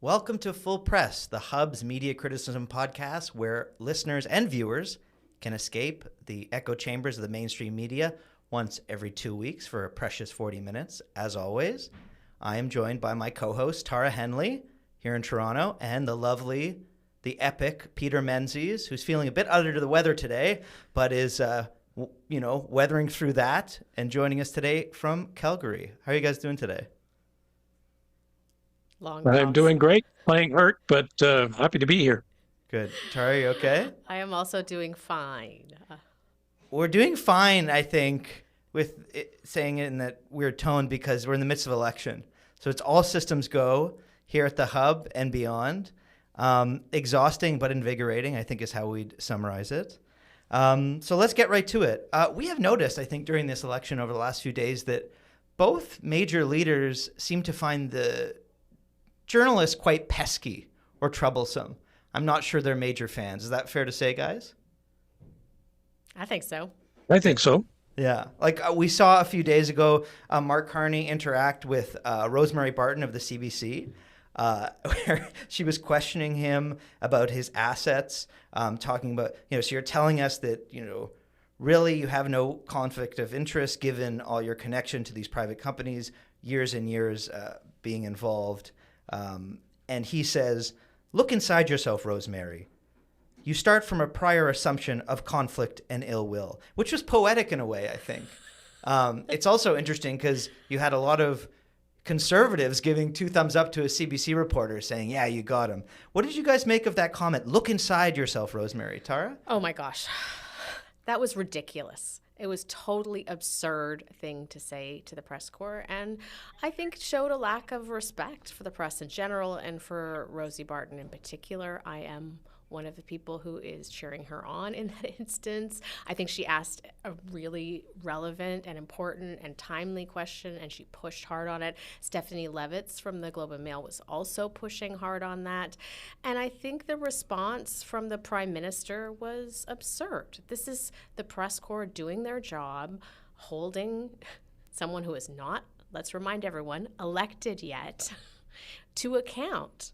Welcome to Full Press, the Hub's media criticism podcast where listeners and viewers can escape the echo chambers of the mainstream media once every 2 weeks for a precious 40 minutes. As always, I am joined by my co-host, Tara Henley, here in Toronto, and the lovely, the epic Peter Menzies, who's feeling a bit under the weather today, but is, weathering through that and joining us today from Calgary. How are you guys doing today? I'm doing great, playing hurt, but happy to be here. Good. Tara, you okay? I am also doing fine. We're doing fine, I think, with saying it in that weird tone because we're in the midst of election. So it's all systems go here at the Hub and beyond. Exhausting but invigorating, I think, is how we'd summarize it. So let's get right to it. We have noticed, I think, during this election over the last few days that both major leaders seem to find the journalists quite pesky or troublesome. I'm not sure they're major fans. Is that fair to say, guys? I think so. I think so. Yeah. Like we saw a few days ago, Mark Carney interact with Rosemary Barton of the CBC, where she was questioning him about his assets, talking about, so you're telling us that, really you have no conflict of interest given all your connection to these private companies, years and years being involved. And he says, look inside yourself, Rosemary. You start from a prior assumption of conflict and ill will, which was poetic in a way, I think. It's also interesting because you had a lot of conservatives giving 2 thumbs up to a CBC reporter saying, yeah, you got him. What did you guys make of that comment? Look inside yourself, Rosemary. Tara? Oh my gosh. That was ridiculous. It was totally absurd thing to say to the press corps, and I think showed a lack of respect for the press in general and for Rosie Barton in particular. I am one of the people who is cheering her on in that instance. I think she asked a really relevant and important and timely question, and she pushed hard on it. Stephanie Levitz from the Globe and Mail was also pushing hard on that. And I think the response from the Prime Minister was absurd. This is the press corps doing their job, holding someone who is not, let's remind everyone, elected yet, to account.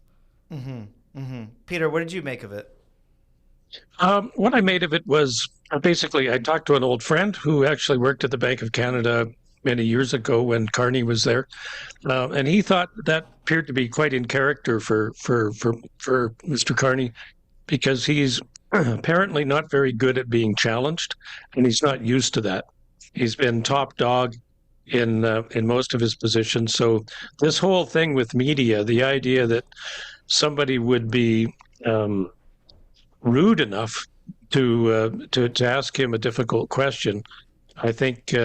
Mm-hmm. Mm-hmm. Peter, what did you make of it? What I made of it was basically I talked to an old friend who actually worked at the Bank of Canada many years ago when Carney was there, and he thought that appeared to be quite in character for Mr. Carney because he's apparently not very good at being challenged, and he's not used to that. He's been top dog in most of his positions. So this whole thing with media, the idea that somebody would be rude enough to ask him a difficult question, I think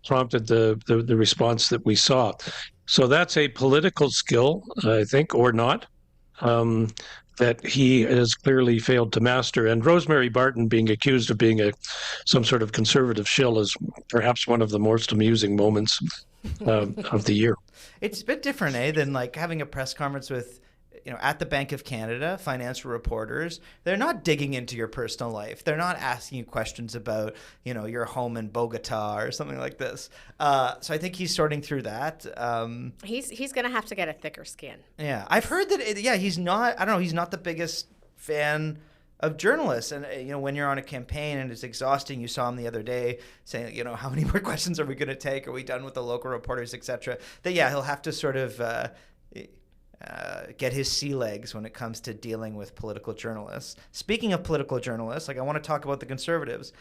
prompted the response that we saw. So that's a political skill, I think, or not, that he has clearly failed to master. And Rosemary Barton being accused of being some sort of conservative shill is perhaps one of the most amusing moments of the year. It's a bit different, than like having a press conference with at the Bank of Canada, financial reporters. They're not digging into your personal life. They're not asking you questions about, your home in Bogota or something like this. So I think he's sorting through that. He's going to have to get a thicker skin. Yeah. I've heard that, he's not, he's not the biggest fan of journalists. And, when you're on a campaign and it's exhausting, you saw him the other day saying, how many more questions are we going to take? Are we done with the local reporters, et cetera? That, he'll have to sort of get his sea legs when it comes to dealing with political journalists. Speaking of political journalists, I want to talk about the Conservatives.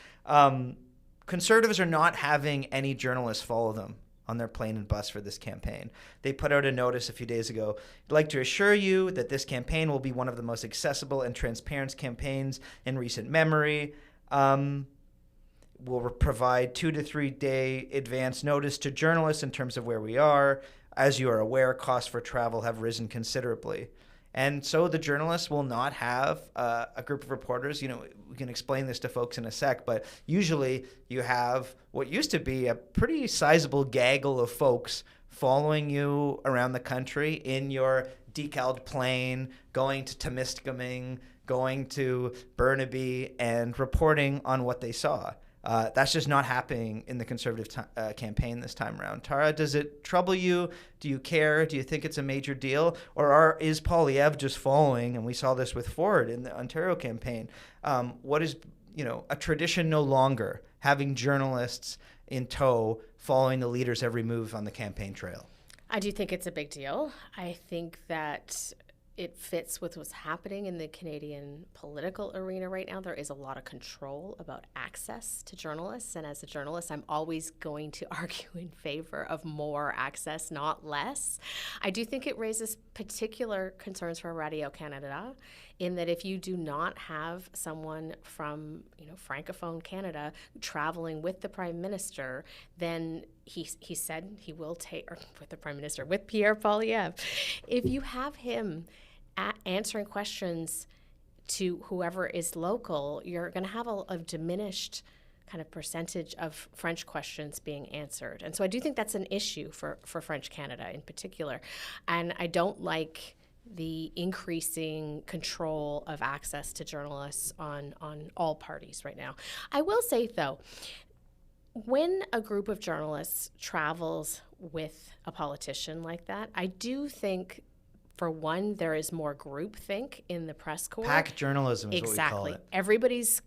Conservatives are not having any journalists follow them on their plane and bus for this campaign. They put out a notice a few days ago. I'd like to assure you that this campaign will be one of the most accessible and transparent campaigns in recent memory. We'll provide 2 to 3 day advance notice to journalists in terms of where we are. As you are aware, costs for travel have risen considerably. And so the journalists will not have a group of reporters. We can explain this to folks in a sec, but usually you have what used to be a pretty sizable gaggle of folks following you around the country in your decaled plane, going to Temiskaming, going to Burnaby, and reporting on what they saw. That's just not happening in the Conservative campaign this time around. Tara, does it trouble you? Do you care? Do you think it's a major deal? Or is Poilievre just following, and we saw this with Ford in the Ontario campaign, what is a tradition no longer, having journalists in tow following the leader's every move on the campaign trail? I do think it's a big deal. I think that it fits with what's happening in the Canadian political arena right now. There is a lot of control about access to journalists. And as a journalist, I'm always going to argue in favor of more access, not less. I do think it raises particular concerns for Radio Canada, in that if you do not have someone from Francophone Canada traveling with the Prime Minister, then he said he will take, or with the Prime Minister, with Pierre Poilievre, if you have him answering questions to whoever is local, you're going to have a diminished kind of percentage of French questions being answered. And so I do think that's an issue for French Canada in particular. And I don't like the increasing control of access to journalists on all parties right now. I will say, though, when a group of journalists travels with a politician like that, I do think, for one, there is more groupthink in the press corps. Pack journalism is exactly. what we call it. Everybody's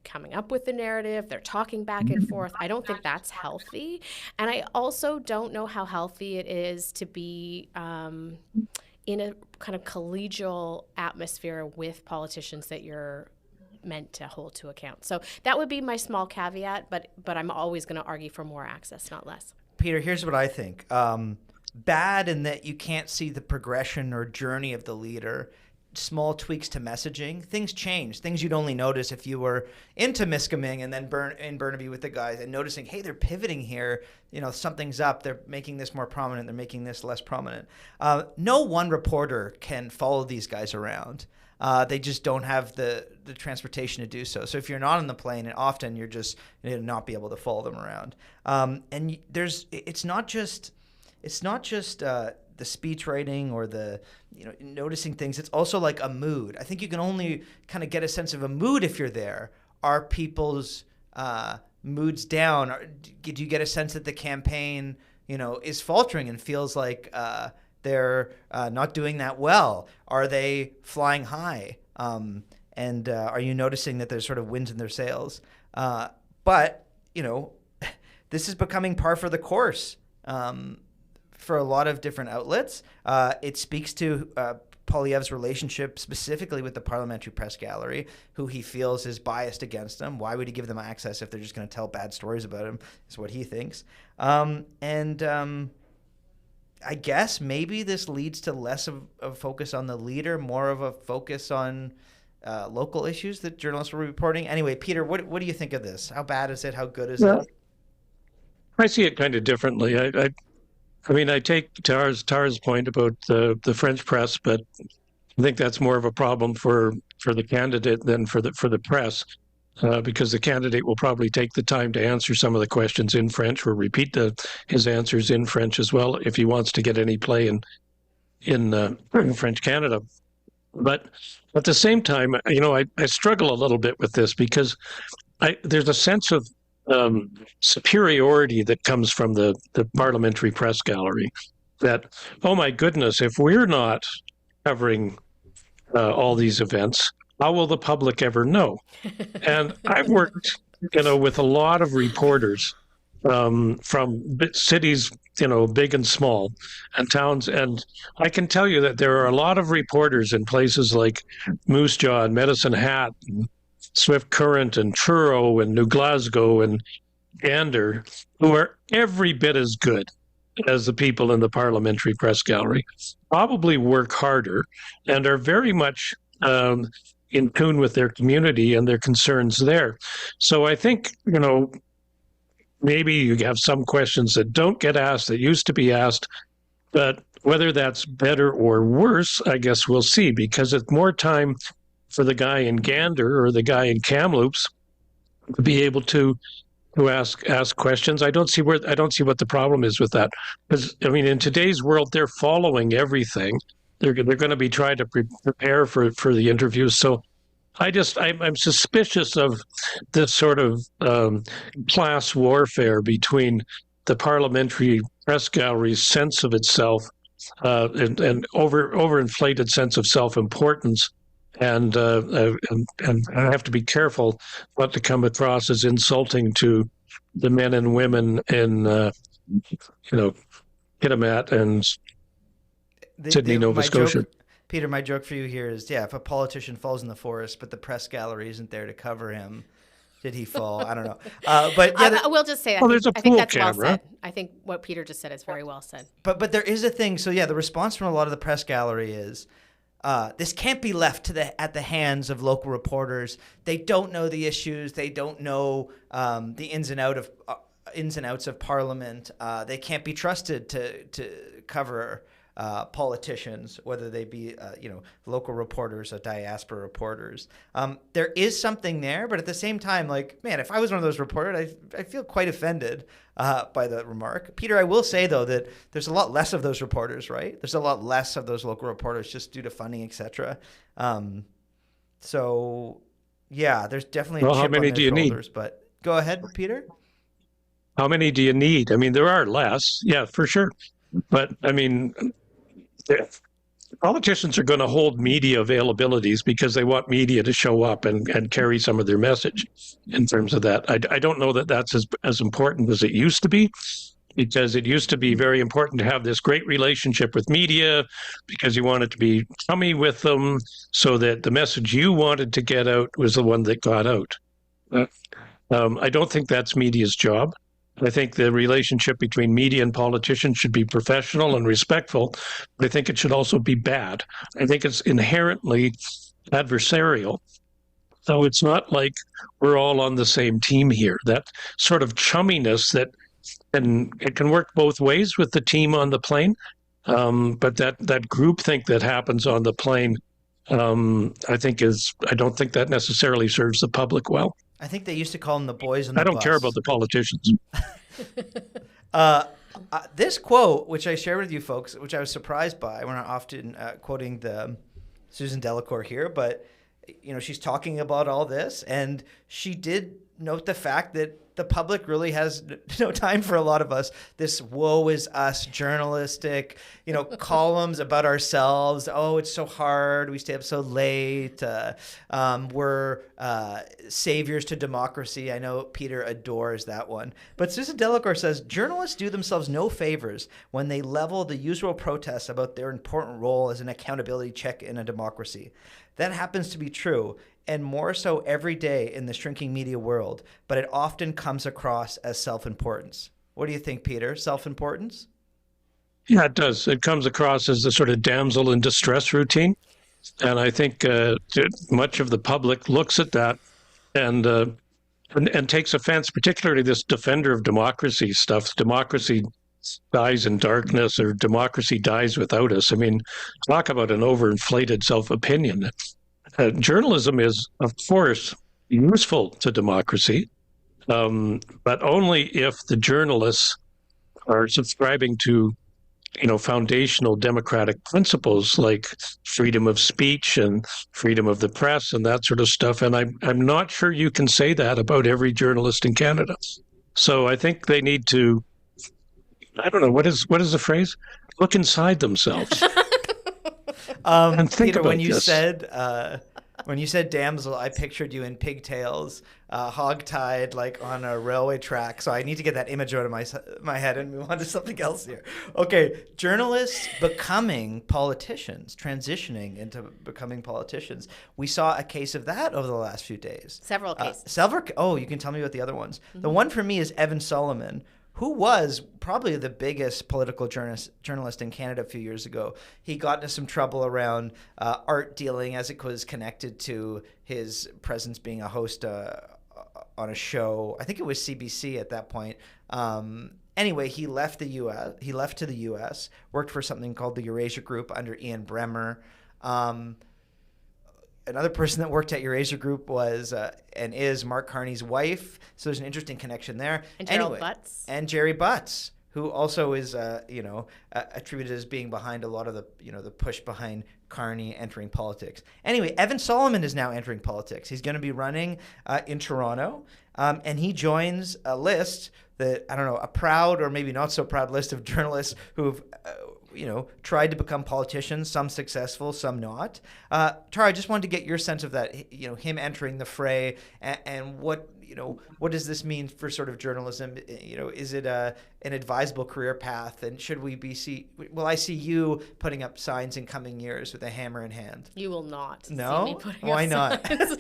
coming up with the narrative. They're talking back and forth. I don't think that's healthy. And I also don't know how healthy it is to be in a kind of collegial atmosphere with politicians that you're meant to hold to account. So that would be my small caveat, but I'm always going to argue for more access, not less. Peter, here's what I think. Bad in that you can't see the progression or journey of the leader. Small tweaks to messaging. Things change. Things you'd only notice if you were into Miskaming and then in Burnaby with the guys and noticing, hey, they're pivoting here. Something's up. They're making this more prominent. They're making this less prominent. No one reporter can follow these guys around. They just don't have the transportation to do so. So if you're not on the plane, often you're just not be able to follow them around. And it's not just the speech writing or the noticing things. It's also like a mood. I think you can only kind of get a sense of a mood if you're there. Are people's moods down? Do you get a sense that the campaign is faltering and feels like they're not doing that well? Are they flying high? And are you noticing that there's sort of winds in their sails? But this is becoming par for the course. For a lot of different outlets. It speaks to Poilievre's relationship specifically with the Parliamentary Press Gallery, who he feels is biased against him. Why would he give them access if they're just going to tell bad stories about him, is what he thinks. I guess maybe this leads to less of a focus on the leader, more of a focus on local issues that journalists were reporting. Anyway, Peter, what do you think of this? How bad is it? How good is it? I see it kind of differently. I take Tara's point about the French press, but I think that's more of a problem for the candidate than for the press, because the candidate will probably take the time to answer some of the questions in French or repeat his answers in French as well if he wants to get any play in French Canada. But at the same time, I struggle a little bit with this because there's a sense of superiority that comes from the Parliamentary Press Gallery, that, oh my goodness, if we're not covering all these events, how will the public ever know? And I've worked, with a lot of reporters from cities, big and small, and towns, and I can tell you that there are a lot of reporters in places like Moose Jaw and Medicine Hat, and Swift Current and Truro and New Glasgow and Gander, who are every bit as good as the people in the Parliamentary Press Gallery, probably work harder and are very much in tune with their community and their concerns there. So I think, maybe you have some questions that don't get asked that used to be asked, but whether that's better or worse, I guess we'll see, because it's more time for the guy in Gander or the guy in Kamloops to be able to ask questions. I don't see what the problem is with that, because in today's world they're following everything. They're going to be trying to prepare for the interviews. So I'm suspicious of this sort of class warfare between the parliamentary press gallery's sense of itself and overinflated sense of self-importance. And I have to be careful not to come across as insulting to the men and women in, Kitimat and Sydney, Nova Scotia. Peter, my joke for you here is, if a politician falls in the forest, but the press gallery isn't there to cover him, did he fall? I don't know. But I will just say, I think that's camera. well said. I think what Peter just said is very well said. But there is a thing. So the response from a lot of the press gallery is, this can't be left at the hands of local reporters. They don't know the issues. They don't know the ins and outs of Parliament. They can't be trusted to cover politicians, whether they be local reporters or diaspora reporters. There is something there, but at the same time, if I was one of those reporters, I feel quite offended by the remark. Peter, I will say though that there's a lot less of those reporters, right? There's a lot less of those local reporters just due to funding, etc. So there's definitely a chip how many on do their you need? shoulders. But go ahead, Peter. How many do you need? I mean, there are less, for sure. But I mean, politicians are going to hold media availabilities because they want media to show up and carry some of their message in terms of that. I don't know that that's as important as it used to be, because it used to be very important to have this great relationship with media because you wanted to be chummy with them so that the message you wanted to get out was the one that got out. I don't think that's media's job. I think the relationship between media and politicians should be professional and respectful, but I think it should also be bad. I think it's inherently adversarial. So it's not like we're all on the same team here. That sort of chumminess it can work both ways with the team on the plane, but that groupthink that happens on the plane, I don't think that necessarily serves the public well. I think they used to call them the boys on the bus. I don't care about the politicians. This quote, which I shared with you folks, which I was surprised by, we're not often quoting the Susan Delacour here, but she's talking about all this, and she did note the fact that the public really has no time for a lot of us. This woe is us journalistic, columns about ourselves. Oh, it's so hard. We stay up so late. We're saviors to democracy. I know Peter adores that one. But Susan Delacour says, journalists do themselves no favors when they level the usual protests about their important role as an accountability check in a democracy. That happens to be true, and more so every day in the shrinking media world, but it often comes across as self-importance. What do you think, Peter? Self-importance? Yeah, it does. It comes across as the sort of damsel in distress routine. And I think much of the public looks at that and takes offense, particularly this defender of democracy stuff. Democracy dies in darkness, or democracy dies without us. I mean, talk about an overinflated self-opinion. Journalism is, of course, useful to democracy, but only if the journalists are subscribing to, foundational democratic principles like freedom of speech and freedom of the press and that sort of stuff. And I'm not sure you can say that about every journalist in Canada. So I think they need to, I don't know, what is the phrase? Look inside themselves. And think Peter, about when you this. said damsel, I pictured you in pigtails, hog-tied on a railway track. So I need to get that image out of my head and move on to something else here. Okay, journalists becoming politicians, transitioning into becoming politicians. We saw a case of that over the last few days. Several cases. You can tell me about the other ones. Mm-hmm. The one for me is Evan Solomon, who was probably the biggest political journalist in Canada a few years ago. He got into some trouble around art dealing as it was connected to his presence being a host on a show. I think it was CBC at that point. Anyway, he left the U.S. He left to the U.S., worked for something called the Eurasia Group under Ian Bremmer. Another person that worked at Eurasia Group was and is Mark Carney's wife. So there's an interesting connection there. And Gerald Butts. And Jerry Butts, who also is, attributed as being behind a lot of the push behind Carney entering politics. Anyway, Evan Solomon is now entering politics. He's going to be running in Toronto, and he joins a list that, I don't know, a proud or maybe not so proud list of journalists who've tried to become politicians, some successful, some not. Tara, I just wanted to get your sense of that, him entering the fray, and what does this mean for sort of journalism? Is it an advisable career path, and will I see you putting up signs in coming years with a hammer in hand? You will not. No? See me putting Why up not? signs.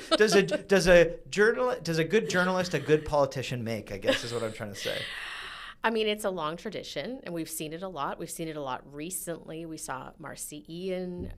Does a good journalist a good politician make, I guess is what I'm trying to say. I mean, it's a long tradition, and we've seen it a lot. We've seen it a lot recently. We saw Marcy Ian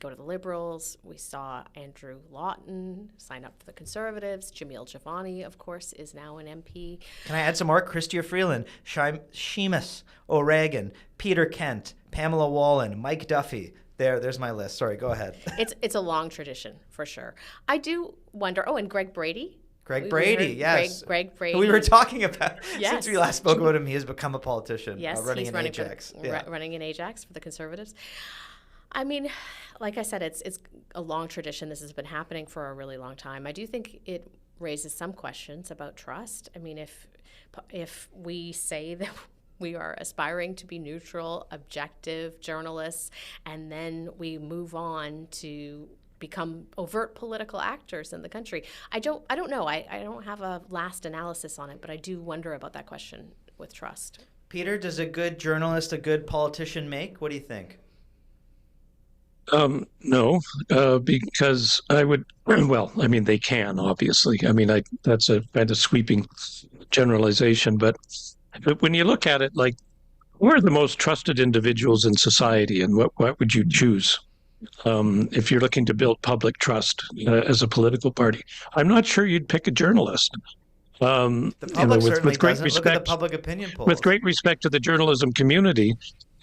go to the Liberals. We saw Andrew Lawton sign up for the Conservatives. Jamil Javani, of course, is now an MP. Can I add some more? Chrystia Freeland, Seamus O'Regan, Peter Kent, Pamela Wallen, Mike Duffy. There's my list. Sorry, go ahead. It's a long tradition, for sure. I do wonder, and Greg Brady. Greg Brady, yes. Greg Brady. We were talking about, Yes. since we last spoke about him, he has become a politician. Yes, running he's in running Ajax. running in Ajax for the Conservatives. I mean, like I said, it's a long tradition. This has been happening for a really long time. I do think it raises some questions about trust. I mean, if we say that we are aspiring to be neutral, objective journalists, and then we move on to become overt political actors in the country. I don't know. I don't have a last analysis on it, but I do wonder about that question with trust. Peter, does a good journalist a good politician make? What do you think? No, because I would, they can, obviously. That's a kind of sweeping generalization, but when you look at it, like, who are the most trusted individuals in society, and what would you choose? If you're looking to build public trust as a political party, I'm not sure you'd pick a journalist. The public certainly with great doesn't. respect, Look at the public opinion polls. With great respect to the journalism community,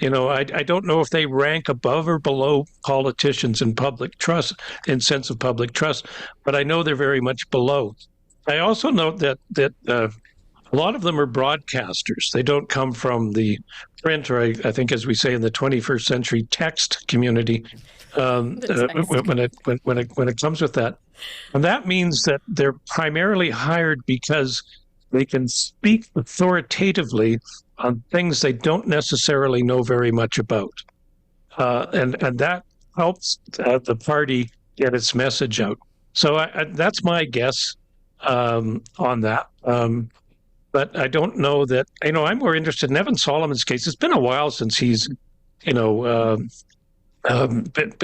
I don't know if they rank above or below politicians in public trust, in sense of public trust, but I know they're very much below. I also note that a lot of them are broadcasters. They don't come from the print, or I think, as we say in the 21st century, text community. When it comes with that, and that means that they're primarily hired because they can speak authoritatively on things they don't necessarily know very much about, and that helps the party get its message out. So that's my guess on that. But I don't know that, I'm more interested in Evan Solomon's case. It's been a while since he's, been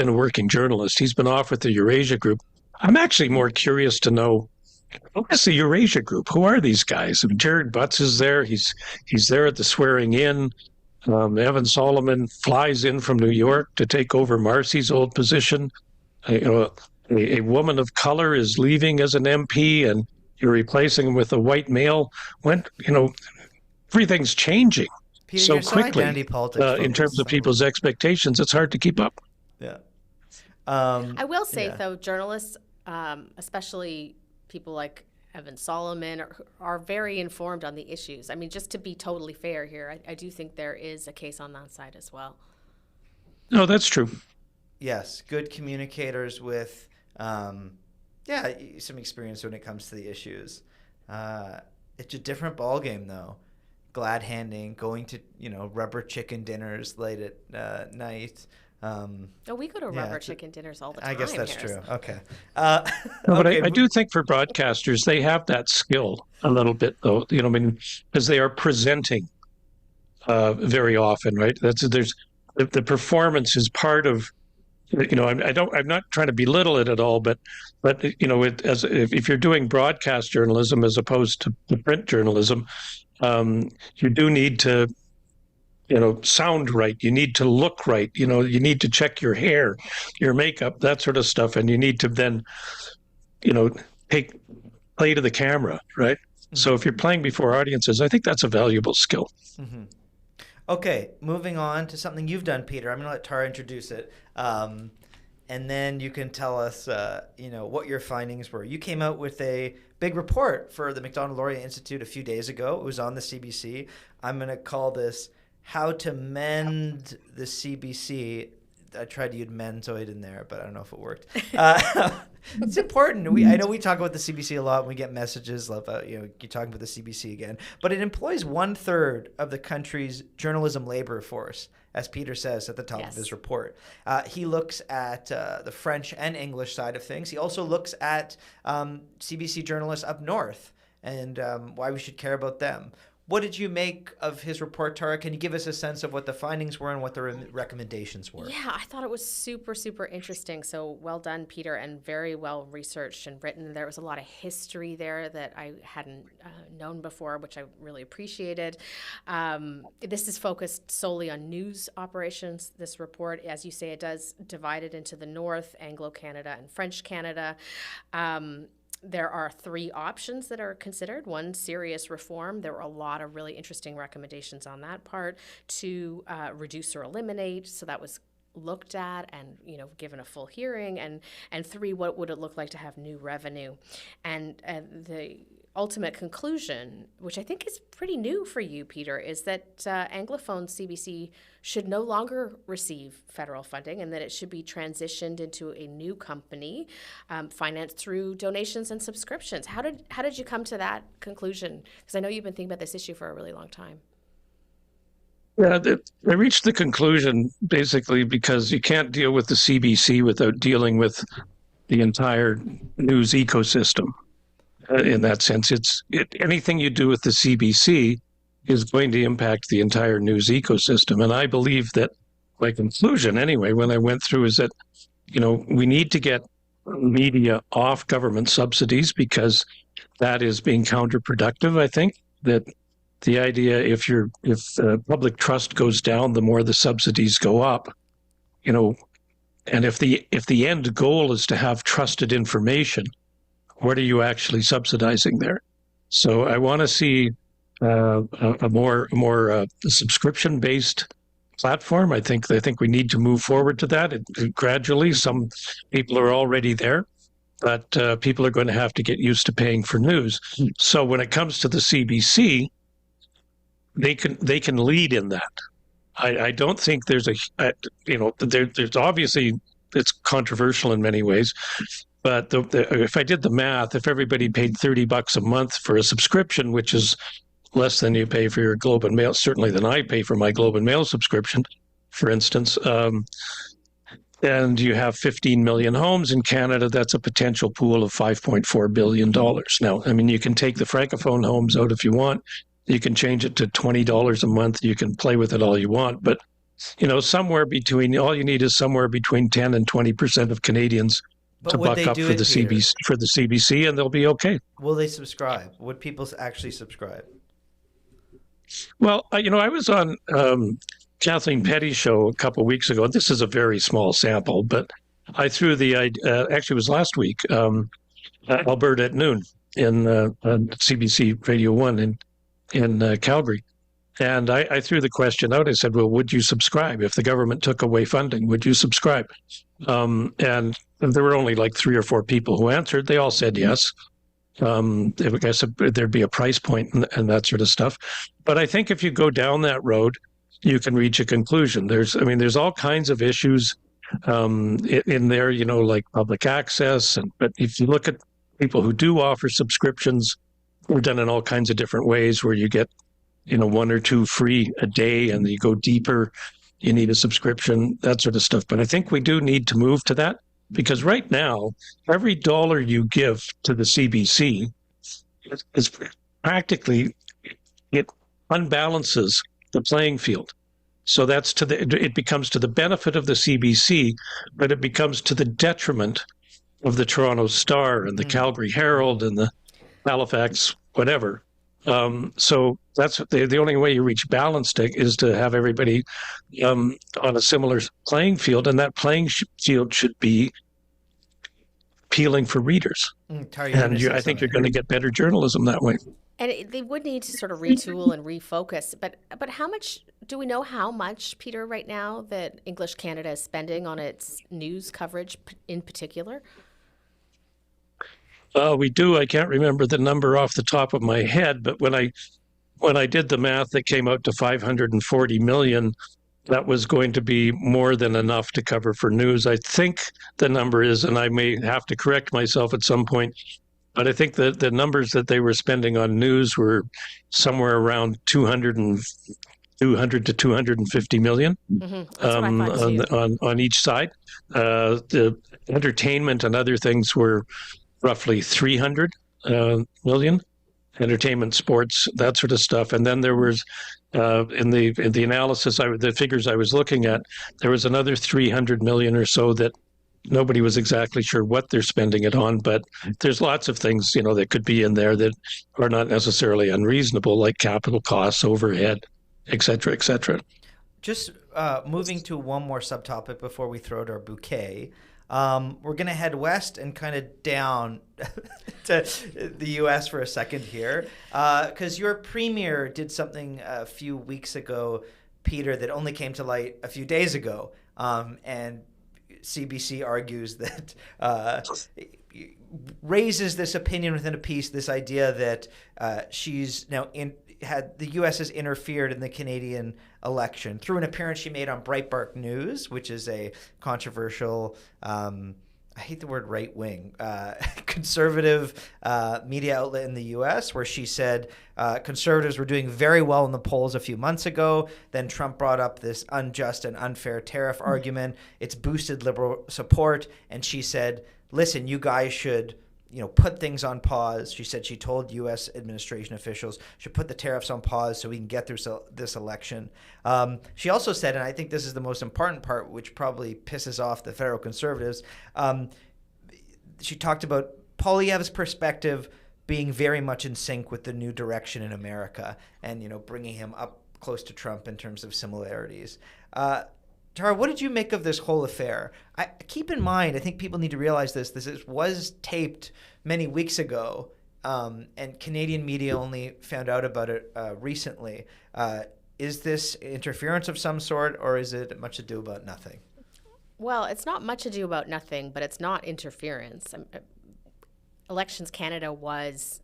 a working journalist. He's been off with the Eurasia Group. I'm actually more curious to know, what is the Eurasia Group? Who are these guys? Jared Butts is there. He's there at the swearing in. Evan Solomon flies in from New York to take over Marcy's old position. A woman of color is leaving as an MP, and you're replacing him with a white male. Everything's changing. Peter, so you're quickly identity politics in terms of people's expectations. It's hard to keep up. Yeah. I will say, though, journalists, especially people like Evan Solomon, are very informed on the issues. I mean, just to be totally fair here, I do think there is a case on that side as well. No, that's true. Yes, good communicators with, some experience when it comes to the issues. It's a different ballgame, though. Glad handing, going to rubber chicken dinners late at night. We go to rubber chicken dinners all the time. I guess that's Harrison. true. Okay. But I do think for broadcasters, they have that skill a little bit, though. Because they are presenting very often, right? There's the performance is part of. I'm not trying to belittle it at all, but if you're doing broadcast journalism as opposed to print journalism, you do need to, sound right. You need to look right. You need to check your hair, your makeup, that sort of stuff, and you need to then, play to the camera, right? Mm-hmm. So if you're playing before audiences, I think that's a valuable skill. Mm-hmm. Okay, moving on to something you've done, Peter. I'm going to let Tara introduce it. and then you can tell us, what your findings were. You came out with a big report for the Macdonald-Laurier Institute a few days ago. It was on the CBC. I'm going to call this "How to Mend the CBC." I tried to use menzoid in there, but I don't know if it worked. It's important. I know we talk about the CBC a lot when we get messages about, you're talking about the CBC again, but it employs 1/3 of the country's journalism labor force, as Peter says at the top of his report. He looks at the French and English side of things. He also looks at CBC journalists up north and why we should care about them. What did you make of his report, Tara? Can you give us a sense of what the findings were and what the recommendations were? Yeah, I thought it was super, super interesting. So well done, Peter, and very well researched and written. There was a lot of history there that I hadn't known before, which I really appreciated. This is focused solely on news operations, this report. As you say, it does divide it into the North, Anglo-Canada, and French Canada. There are 3 options that are considered. 1, serious reform. There were a lot of really interesting recommendations on that part. 2, reduce or eliminate. So that was looked at and given a full hearing. And 3, what would it look like to have new revenue? And the ultimate conclusion, which I think is pretty new for you, Peter, is that Anglophone CBC should no longer receive federal funding and that it should be transitioned into a new company financed through donations and subscriptions. How did you come to that conclusion? Because I know you've been thinking about this issue for a really long time. Yeah, I reached the conclusion basically because you can't deal with the CBC without dealing with the entire news ecosystem. In that sense, anything you do with the CBC is going to impact the entire news ecosystem. And I believe that my conclusion, anyway, when I went through, is that we need to get media off government subsidies because that is being counterproductive. I think that the idea, if public trust goes down, the more the subsidies go up. And if the end goal is to have trusted information, what are you actually subsidizing there? So I want to see a more subscription-based platform. I think we need to move forward to that gradually. Some people are already there, but people are going to have to get used to paying for news. So when it comes to the CBC, they can lead in that. I don't think there's there's obviously it's controversial in many ways. But if I did the math, if everybody paid $30 a month for a subscription, which is less than you pay for your Globe and Mail, certainly than I pay for my Globe and Mail subscription, for instance, and you have 15 million homes in Canada, that's a potential pool of $5.4 billion. Now, I mean, you can take the Francophone homes out if you want. You can change it to $20 a month. You can play with it all you want. But, all you need is somewhere between 10 and 20% of Canadians to buck up for the CBC, and they'll be okay. Will they subscribe? Would people actually subscribe? Well, I was on Kathleen Petty's show a couple of weeks ago. This is a very small sample, but I threw the idea. Actually, it was last week. Alberta at Noon in CBC Radio 1 in Calgary. And I threw the question out. I said, well, would you subscribe? If the government took away funding, would you subscribe? And there were only like 3 or 4 people who answered. They all said yes. I guess there'd be a price point and that sort of stuff. But I think if you go down that road, you can reach a conclusion. There's all kinds of issues in there, like public access. But if you look at people who do offer subscriptions, they're done in all kinds of different ways where you get 1 or 2 free a day, and you go deeper, you need a subscription, that sort of stuff. But I think we do need to move to that, because right now, every dollar you give to the CBC is practically, it unbalances the playing field. So it becomes to the benefit of the CBC, but it becomes to the detriment of the Toronto Star and the Calgary Herald and the Halifax, whatever. So that's the only way you reach balance is to have everybody on a similar playing field, and that playing field should be appealing for readers. I think you're going to get better journalism that way. And they would need to sort of retool and refocus. But how much do we know how much, Peter, right now that English Canada is spending on its news coverage in particular? We do. I can't remember the number off the top of my head, but when I did the math, it came out to 540 million. That was going to be more than enough to cover for news. I think the number is, and I may have to correct myself at some point, but I think that the numbers that they were spending on news were somewhere around 200 to 250 million That's what I thought too. on each side. The entertainment and other things were roughly 300 million. Entertainment, sports, that sort of stuff. And then there was in the analysis, the figures I was looking at, there was another 300 million or so that nobody was exactly sure what they're spending it on. But there's lots of things, that could be in there that are not necessarily unreasonable, like capital costs, overhead, et cetera, et cetera. Just moving to one more subtopic before we throw out our bouquet. We're going to head west and kind of down to the U.S. for a second here, because your premier did something a few weeks ago, Peter, that only came to light a few days ago, and CBC argues that raises this opinion within a piece, this idea that she's now the U.S. has interfered in the Canadian election through an appearance she made on Brietbart News, which is a controversial, I hate the word right-wing, conservative media outlet in the U.S., where she said conservatives were doing very well in the polls a few months ago. Then Trump brought up this unjust and unfair tariff argument. It's boosted liberal support. And she said, listen, you guys should put things on pause. She said she told U.S. administration officials should put the tariffs on pause so we can get through this election. She also said, and I think this is the most important part, which probably pisses off the federal conservatives, she talked about Poilievre's perspective being very much in sync with the new direction in America and, bringing him up close to Trump in terms of similarities. Tara, what did you make of this whole affair? Keep in mind, I think people need to realize this was taped many weeks ago, and Canadian media only found out about it recently. Is this interference of some sort, or is it much ado about nothing? Well, it's not much ado about nothing, but it's not interference. Elections Canada was...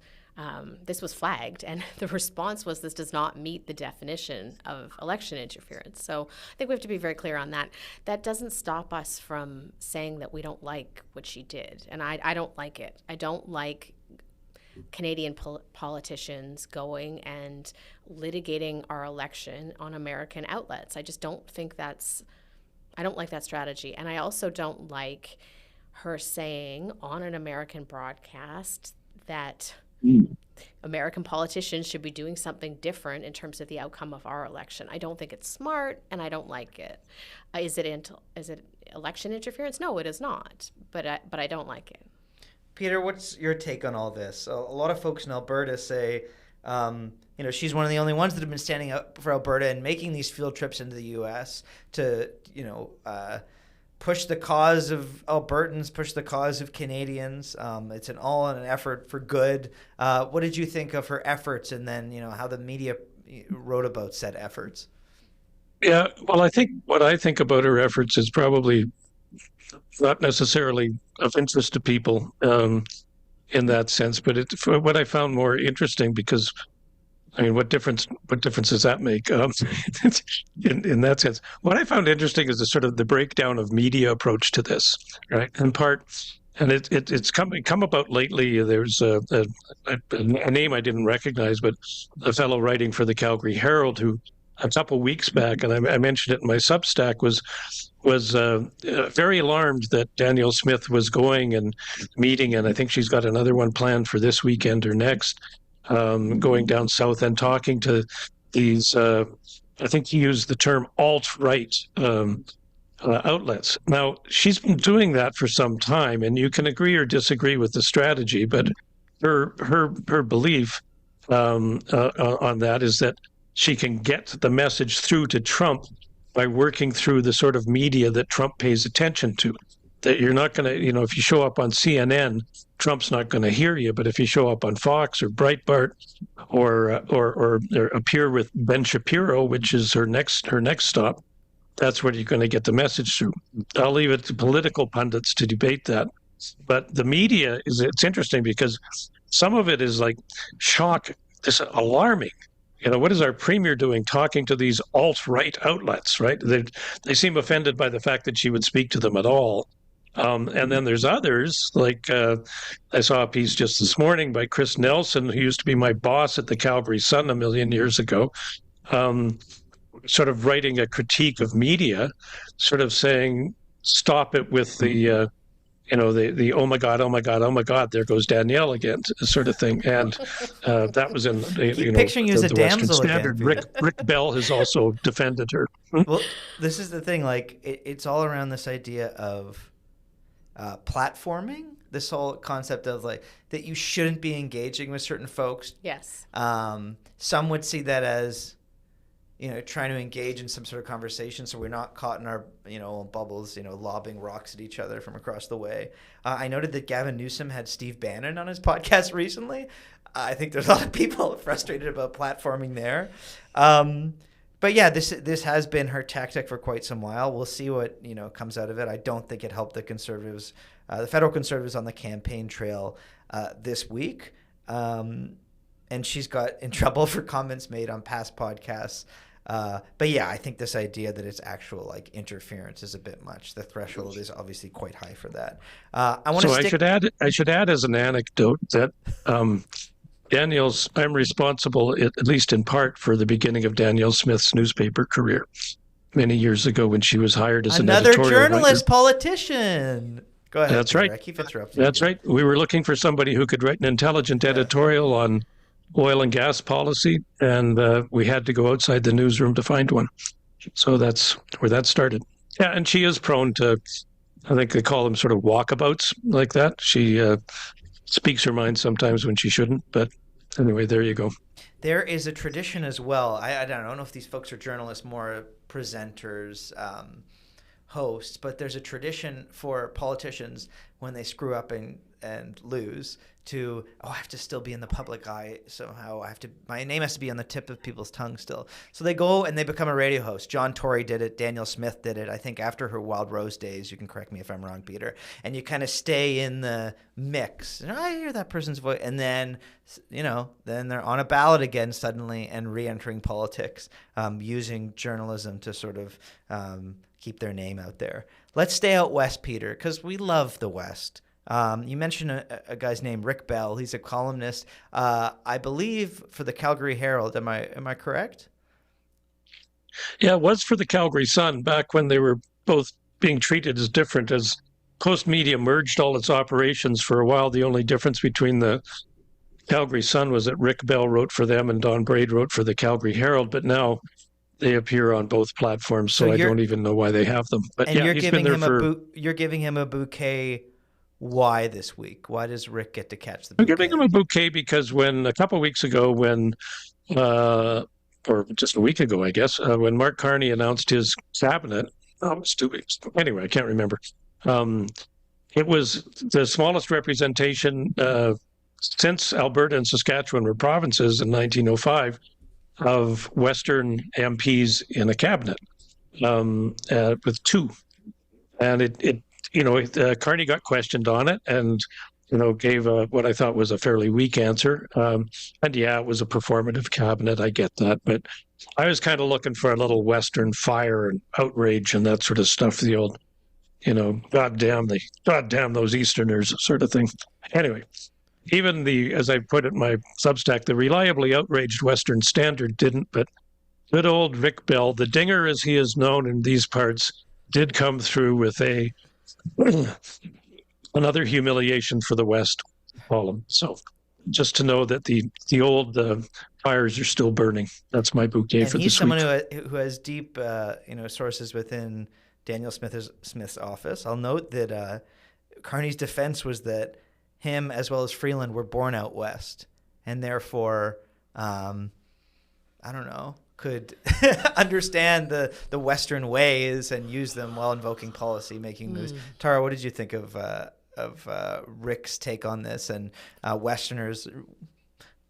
this was flagged, and the response was this does not meet the definition of election interference. So I think we have to be very clear on that. That doesn't stop us from saying that we don't like what she did, and I don't like it. I don't like Canadian politicians going and litigating our election on American outlets. I just don't think I don't like that strategy. And I also don't like her saying on an American broadcast that American politicians should be doing something different in terms of the outcome of our election. I don't think it's smart, and I don't like it. Is it election interference? No, it is not. But I don't like it. Peter, what's your take on all this? A lot of folks in Alberta say, she's one of the only ones that have been standing up for Alberta and making these field trips into the U.S. to, push the cause of Albertans, push the cause of Canadians. It's all in an effort for good. What did you think of her efforts, and then how the media wrote about said efforts? Yeah, well, I think what I think about her efforts is probably not necessarily of interest to people in that sense, but what I found more interesting, because what difference does that make in that sense? What I found interesting is the sort of the breakdown of media approach to this, right? In part, and it's come about lately. There's a name I didn't recognize, but a fellow writing for the Calgary Herald who a couple weeks back, and I mentioned it in my Substack, was very alarmed that Danielle Smith was going and meeting, and I think she's got another one planned for this weekend or next. Going down south and talking to these, I think he used the term alt-right outlets. Now, she's been doing that for some time, and you can agree or disagree with the strategy, but her belief on that is that she can get the message through to Trump by working through the sort of media that Trump pays attention to. that you're not going to, if you show up on CNN, Trump's not going to hear you. But if you show up on Fox or Breitbart or appear with Ben Shapiro, which is her next stop, that's where you're going to get the message through. I'll leave it to political pundits to debate that. But the media it's interesting because some of it is like shock, this alarming. What is our premier doing talking to these alt-right outlets, right? They seem offended by the fact that she would speak to them at all. And then there's others, like I saw a piece just this morning by Chris Nelson, who used to be my boss at the Calgary Sun a million years ago, sort of writing a critique of media, sort of saying, stop it with the the oh my God, there goes Danielle again, sort of thing. And that was in picturing you as a the damsel Western Standard. again. Rick Bell has also defended her. Well, this is the thing. Like, it's all around this idea of platforming. This whole concept of like that you shouldn't be engaging with certain folks. Yes. Some would see that as trying to engage in some sort of conversation so we're not caught in our, bubbles, lobbing rocks at each other from across the way. I noted that Gavin Newsom had Steve Bannon on his podcast recently. I think there's a lot of people frustrated about platforming there. But yeah, this has been her tactic for quite some while. We'll see what, comes out of it. I don't think it helped the Conservatives, the federal Conservatives on the campaign trail this week. And she's got in trouble for comments made on past podcasts. But yeah, I think this idea that it's actual like interference is a bit much. The threshold is obviously quite high for that. I should add as an anecdote that I'm responsible, at least in part, for the beginning of Danielle Smith's newspaper career many years ago when she was hired as another an editorial journalist, writer. politician. Go ahead. That's Peter. right. I keep interrupting. That's right. We were looking for somebody who could write an intelligent editorial on oil and gas policy, and we had to go outside the newsroom to find one. So that's where that started. Yeah, and she is prone to, I think they call them sort of walkabouts like that. She speaks her mind sometimes when she shouldn't, but anyway, there you go. There is a tradition as well. I don't know if these folks are journalists, more presenters, hosts, but there's a tradition for politicians when they screw up and lose to, I have to still be in the public eye somehow. My name has to be on the tip of people's tongues still. So they go and they become a radio host. John Tory did it. Danielle Smith did it. I think after her Wild Rose days, you can correct me if I'm wrong, Peter. And you kind of stay in the mix. I hear that person's voice. And then, then they're on a ballot again suddenly and re-entering politics, using journalism to sort of keep their name out there. Let's stay out west, Peter, because we love the West. You mentioned a guy's name, Rick Bell. He's a columnist, I believe, for the Calgary Herald. Am I correct? Yeah, it was for the Calgary Sun back when they were both being treated as different. As Coast Media merged all its operations for a while, the only difference between the Calgary Sun was that Rick Bell wrote for them and Don Braid wrote for the Calgary Herald. But now they appear on both platforms, so I don't even know why they have them. But yeah, he's been there you're giving him a bouquet. Why this week? Why does Rick get to catch the bouquet? I'm giving him a bouquet because a couple of weeks ago or just a week ago, I guess, when Mark Carney announced his cabinet, it was 2 weeks. Anyway, I can't remember. It was the smallest representation since Alberta and Saskatchewan were provinces in 1905 of Western MPs in a cabinet with two. And Carney got questioned on it and, gave what I thought was a fairly weak answer. And yeah, it was a performative cabinet. I get that. But I was kind of looking for a little Western fire and outrage and that sort of stuff. The old, God damn those Easterners sort of thing. Anyway, even as I put it in my Substack, the reliably outraged Western Standard didn't. But good old Rick Bell, the dinger as he is known in these parts, did come through with another humiliation for the West column. So just to know that the old fires are still burning. That's my bouquet for this week. And he's someone who has deep sources within Danielle Smith's office. I'll note that Carney's defense was that him as well as Freeland were born out west, and therefore, could understand the Western ways and use them while invoking policy making moves. Tara, what did you think of Rick's take on this and Westerners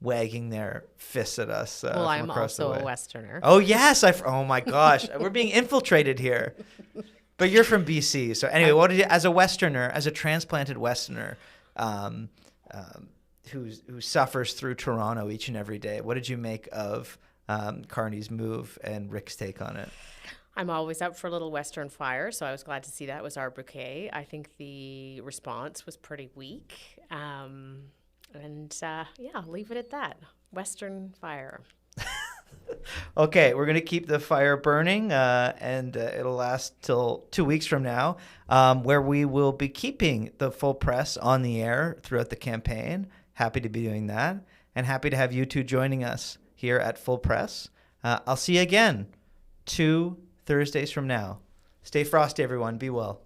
wagging their fists at us? Well, I'm across the also way? a Westerner. Oh yes, oh my gosh, we're being infiltrated here. But you're from BC, so anyway, what did you, as a Westerner, as a transplanted Westerner, who suffers through Toronto each and every day, what did you make of Carney's move and Rick's take on it? I'm always up for a little Western fire, so I was glad to see that was our bouquet. I think the response was pretty weak. I'll leave it at that. Western fire. Okay, we're going to keep the fire burning, and it'll last till 2 weeks from now, where we will be keeping the full press on the air throughout the campaign. Happy to be doing that, and happy to have you two joining us here at Full Press. I'll see you again 2 Thursdays from now. Stay frosty, everyone. Be well.